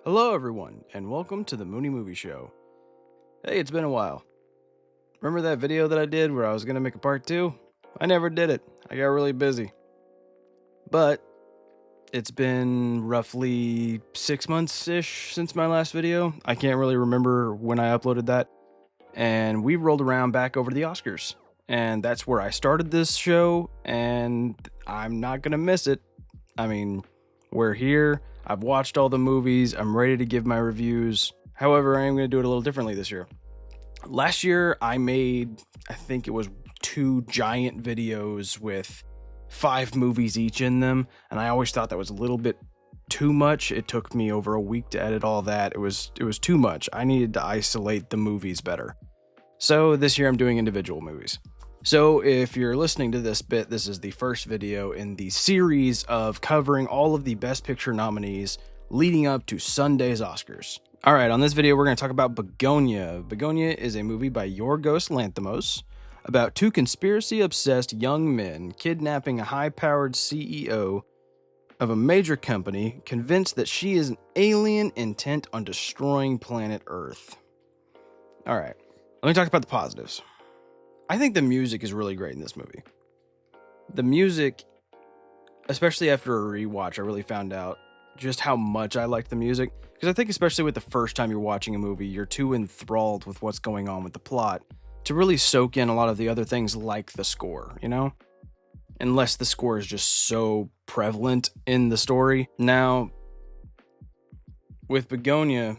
Hello, everyone, and welcome to the Moony Movie Show. Hey, it's been a while. Remember that video that I did where I was going to make a part 2? I never did it. I got really busy. But it's been roughly 6 months-ish since my last video. I can't really remember when I uploaded that. And we rolled around back over the Oscars. And that's where I started this show, and I'm not going to miss it. I mean, we're here. I've watched all the movies. I'm ready to give my reviews. However, I am going to do it a little differently this year. Last year, I made, I think it was 2 giant videos with 5 movies each in them. And I always thought that was a little bit too much. It took me over a week to edit all that. It was too much. I needed to isolate the movies better. So this year I'm doing individual movies. So if you're listening to this bit, this is the first video in the series of covering all of the Best Picture nominees leading up to Sunday's Oscars. All right, on this video, we're going to talk about Bugonia. Bugonia is a movie by Yorgos Lanthimos about 2 conspiracy-obsessed young men kidnapping a high-powered CEO of a major company convinced that she is an alien intent on destroying planet Earth. All right, let me talk about the positives. I think the music is really great in this movie. The music, especially after a rewatch, I really found out just how much I liked the music. Because I think especially with the first time you're watching a movie, you're too enthralled with what's going on with the plot to really soak in a lot of the other things like the score, you know? Unless the score is just so prevalent in the story. Now, with Bugonia,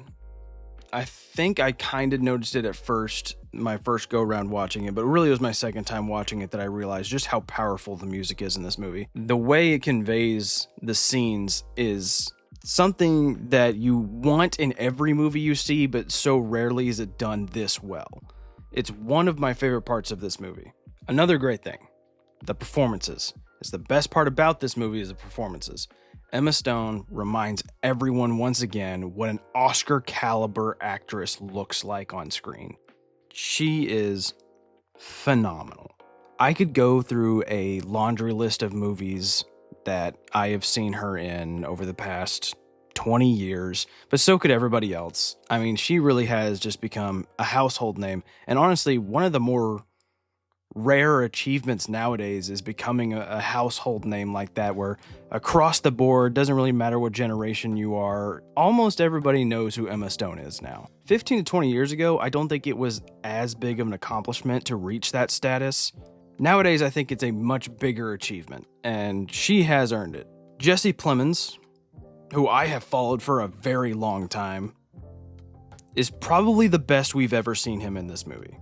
I think I kind of noticed it at first, my first go-around watching it, but really it was my second time watching it that I realized just how powerful the music is in this movie. The way it conveys the scenes is something that you want in every movie you see, but so rarely is it done this well. It's one of my favorite parts of this movie. Another great thing, the performances. It's the best part about this movie is the performances. Emma Stone reminds everyone once again what an Oscar caliber actress looks like on screen. She is phenomenal. I could go through a laundry list of movies that I have seen her in over the past 20 years, but so could everybody else. I mean, she really has just become a household name, and honestly, one of the more rare achievements nowadays is becoming a household name like that, where across the board, doesn't really matter what generation you are, almost everybody knows who Emma Stone is now. 15 to 20 years ago, I don't think it was as big of an accomplishment to reach that status. Nowadays, I think it's a much bigger achievement, and she has earned it. Jesse Plemons, who I have followed for a very long time, is probably the best we've ever seen him in this movie.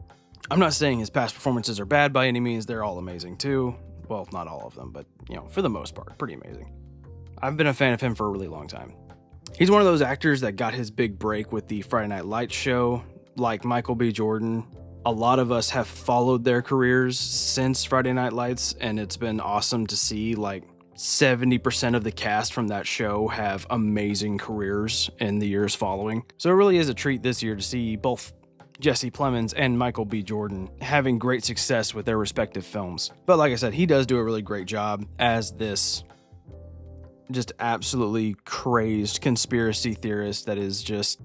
I'm not saying his past performances are bad by any means, they're all amazing too. Well, not all of them, but, you know, for the most part, pretty amazing. I've been a fan of him for a really long time. He's one of those actors that got his big break with the Friday Night Lights show, like Michael B. Jordan. A lot of us have followed their careers since Friday Night Lights, and it's been awesome to see, like, 70% of the cast from that show have amazing careers in the years following. So it really is a treat this year to see both Jesse Plemons and Michael B. Jordan having great success with their respective films. But like I said, he does do a really great job as this just absolutely crazed conspiracy theorist that is just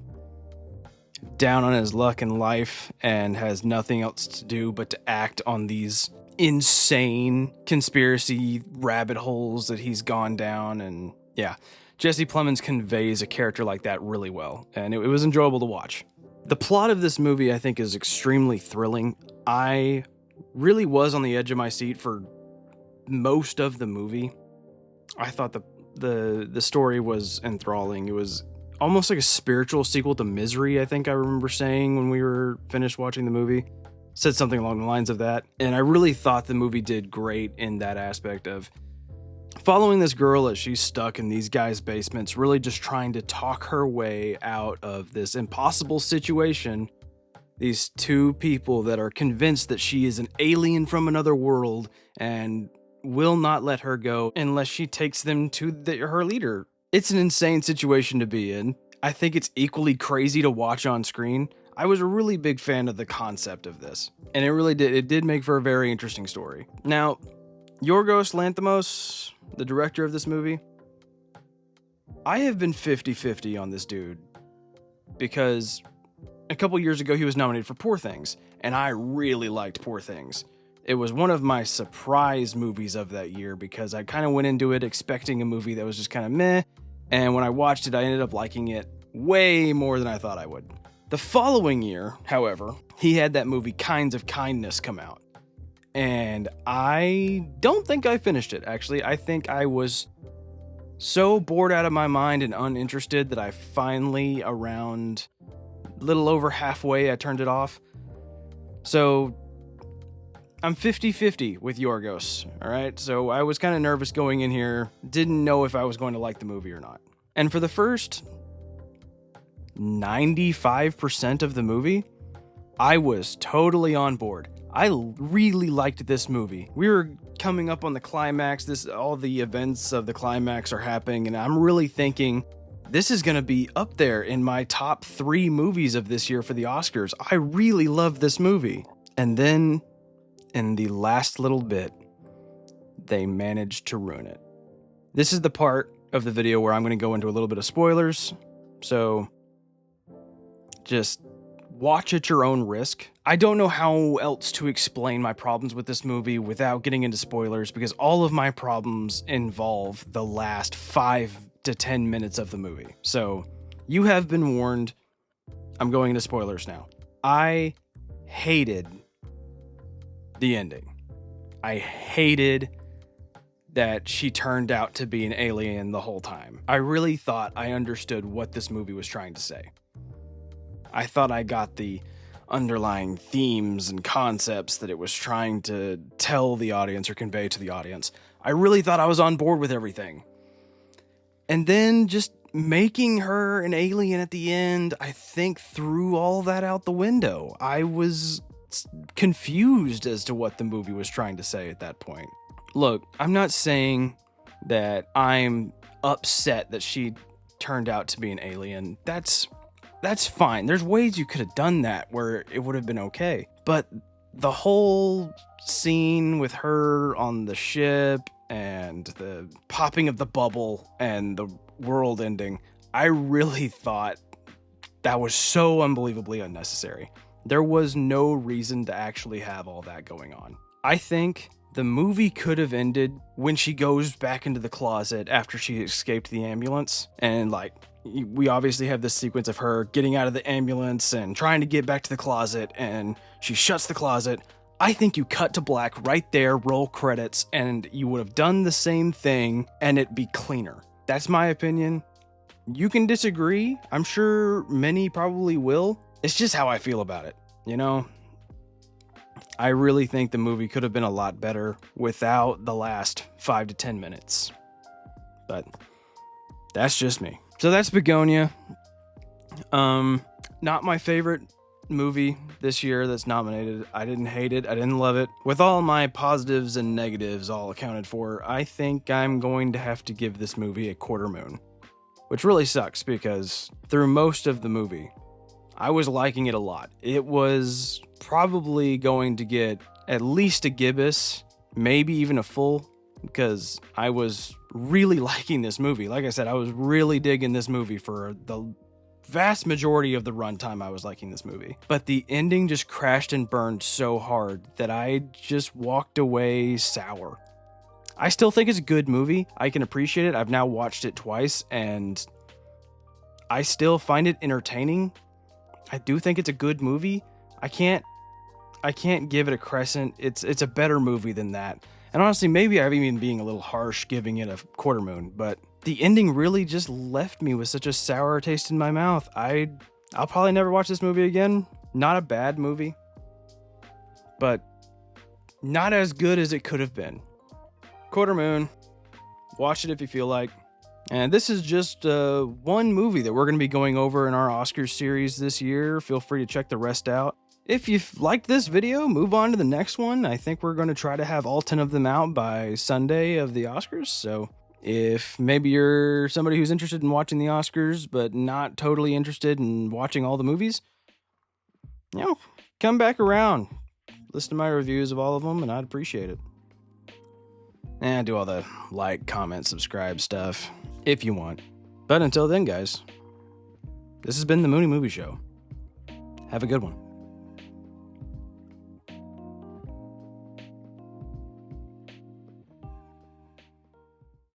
down on his luck in life and has nothing else to do but to act on these insane conspiracy rabbit holes that he's gone down. And yeah, Jesse Plemons conveys a character like that really well, and it was enjoyable to watch. The plot of this movie, I think, is extremely thrilling. I really was on the edge of my seat for most of the movie. I thought the story was enthralling. It was almost like a spiritual sequel to Misery, I think I remember saying when we were finished watching the movie. Said something along the lines of that. And I really thought the movie did great in that aspect of following this girl as she's stuck in these guys' basements, really just trying to talk her way out of this impossible situation. These 2 people that are convinced that she is an alien from another world and will not let her go unless she takes them to her leader. It's an insane situation to be in. I think it's equally crazy to watch on screen. I was a really big fan of the concept of this, and it did make for a very interesting story. Now, Yorgos Lanthimos, the director of this movie, I have been 50-50 on this dude because a couple years ago he was nominated for Poor Things, and I really liked Poor Things. It was one of my surprise movies of that year because I kind of went into it expecting a movie that was just kind of meh, and when I watched it, I ended up liking it way more than I thought I would. The following year, however, he had that movie Kinds of Kindness come out. And I don't think I finished it, actually. I think I was so bored out of my mind and uninterested that I finally, around a little over halfway, I turned it off. So I'm 50-50 with Yorgos, all right? So I was kind of nervous going in here, didn't know if I was going to like the movie or not. And for the first 95% of the movie, I was totally on board. I really liked this movie. We were coming up on the climax. All the events of the climax are happening, and I'm really thinking this is going to be up there in my top 3 movies of this year for the Oscars. I really love this movie. And then, in the last little bit, they managed to ruin it. This is the part of the video where I'm going to go into a little bit of spoilers, so just watch at your own risk. I don't know how else to explain my problems with this movie without getting into spoilers, because all of my problems involve the last 5 to 10 minutes of the movie. So you have been warned. I'm going into spoilers now. I hated the ending. I hated that she turned out to be an alien the whole time. I really thought I understood what this movie was trying to say. I thought I got the underlying themes and concepts that it was trying to tell the audience or convey to the audience. I really thought I was on board with everything. And then just making her an alien at the end, I think threw all that out the window. I was confused as to what the movie was trying to say at that point. Look, I'm not saying that I'm upset that she turned out to be an alien. That's fine. There's ways you could have done that where it would have been okay. But the whole scene with her on the ship and the popping of the bubble and the world ending, I really thought that was so unbelievably unnecessary. There was no reason to actually have all that going on. I think the movie could have ended when she goes back into the closet after she escaped the ambulance, and we obviously have this sequence of her getting out of the ambulance and trying to get back to the closet, and she shuts the closet. I think you cut to black right there, roll credits, and you would have done the same thing and it'd be cleaner. That's my opinion. You can disagree. I'm sure many probably will. It's just how I feel about it, you know? I really think the movie could have been a lot better without the last 5 to 10 minutes. But that's just me. So that's Bugonia. Not my favorite movie this year that's nominated. I didn't hate it. I didn't love it. With all my positives and negatives all accounted for, I think I'm going to have to give this movie a quarter moon. Which really sucks because through most of the movie, I was liking it a lot. It was probably going to get at least a gibbous, maybe even a full, because I was really liking this movie. Like I said, I was really digging this movie for the vast majority of the runtime. I was liking this movie. But the ending just crashed and burned so hard that I just walked away sour. I still think it's a good movie. I can appreciate it. I've now watched it twice, and I still find it entertaining. I do think it's a good movie. I can't give it a crescent. It's a better movie than that. And honestly, maybe I'm even being a little harsh giving it a quarter moon, but the ending really just left me with such a sour taste in my mouth. I'll probably never watch this movie again. Not a bad movie, but not as good as it could have been. Quarter moon. Watch it if you feel like. And this is just one movie that we're going to be going over in our Oscars series this year. Feel free to check the rest out. If you've liked this video, move on to the next one. I think we're going to try to have all 10 of them out by Sunday of the Oscars. So if maybe you're somebody who's interested in watching the Oscars, but not totally interested in watching all the movies, come back around. Listen to my reviews of all of them, and I'd appreciate it. And do all the like, comment, subscribe stuff if you want. But until then, guys, this has been the Moony Movie Show. Have a good one.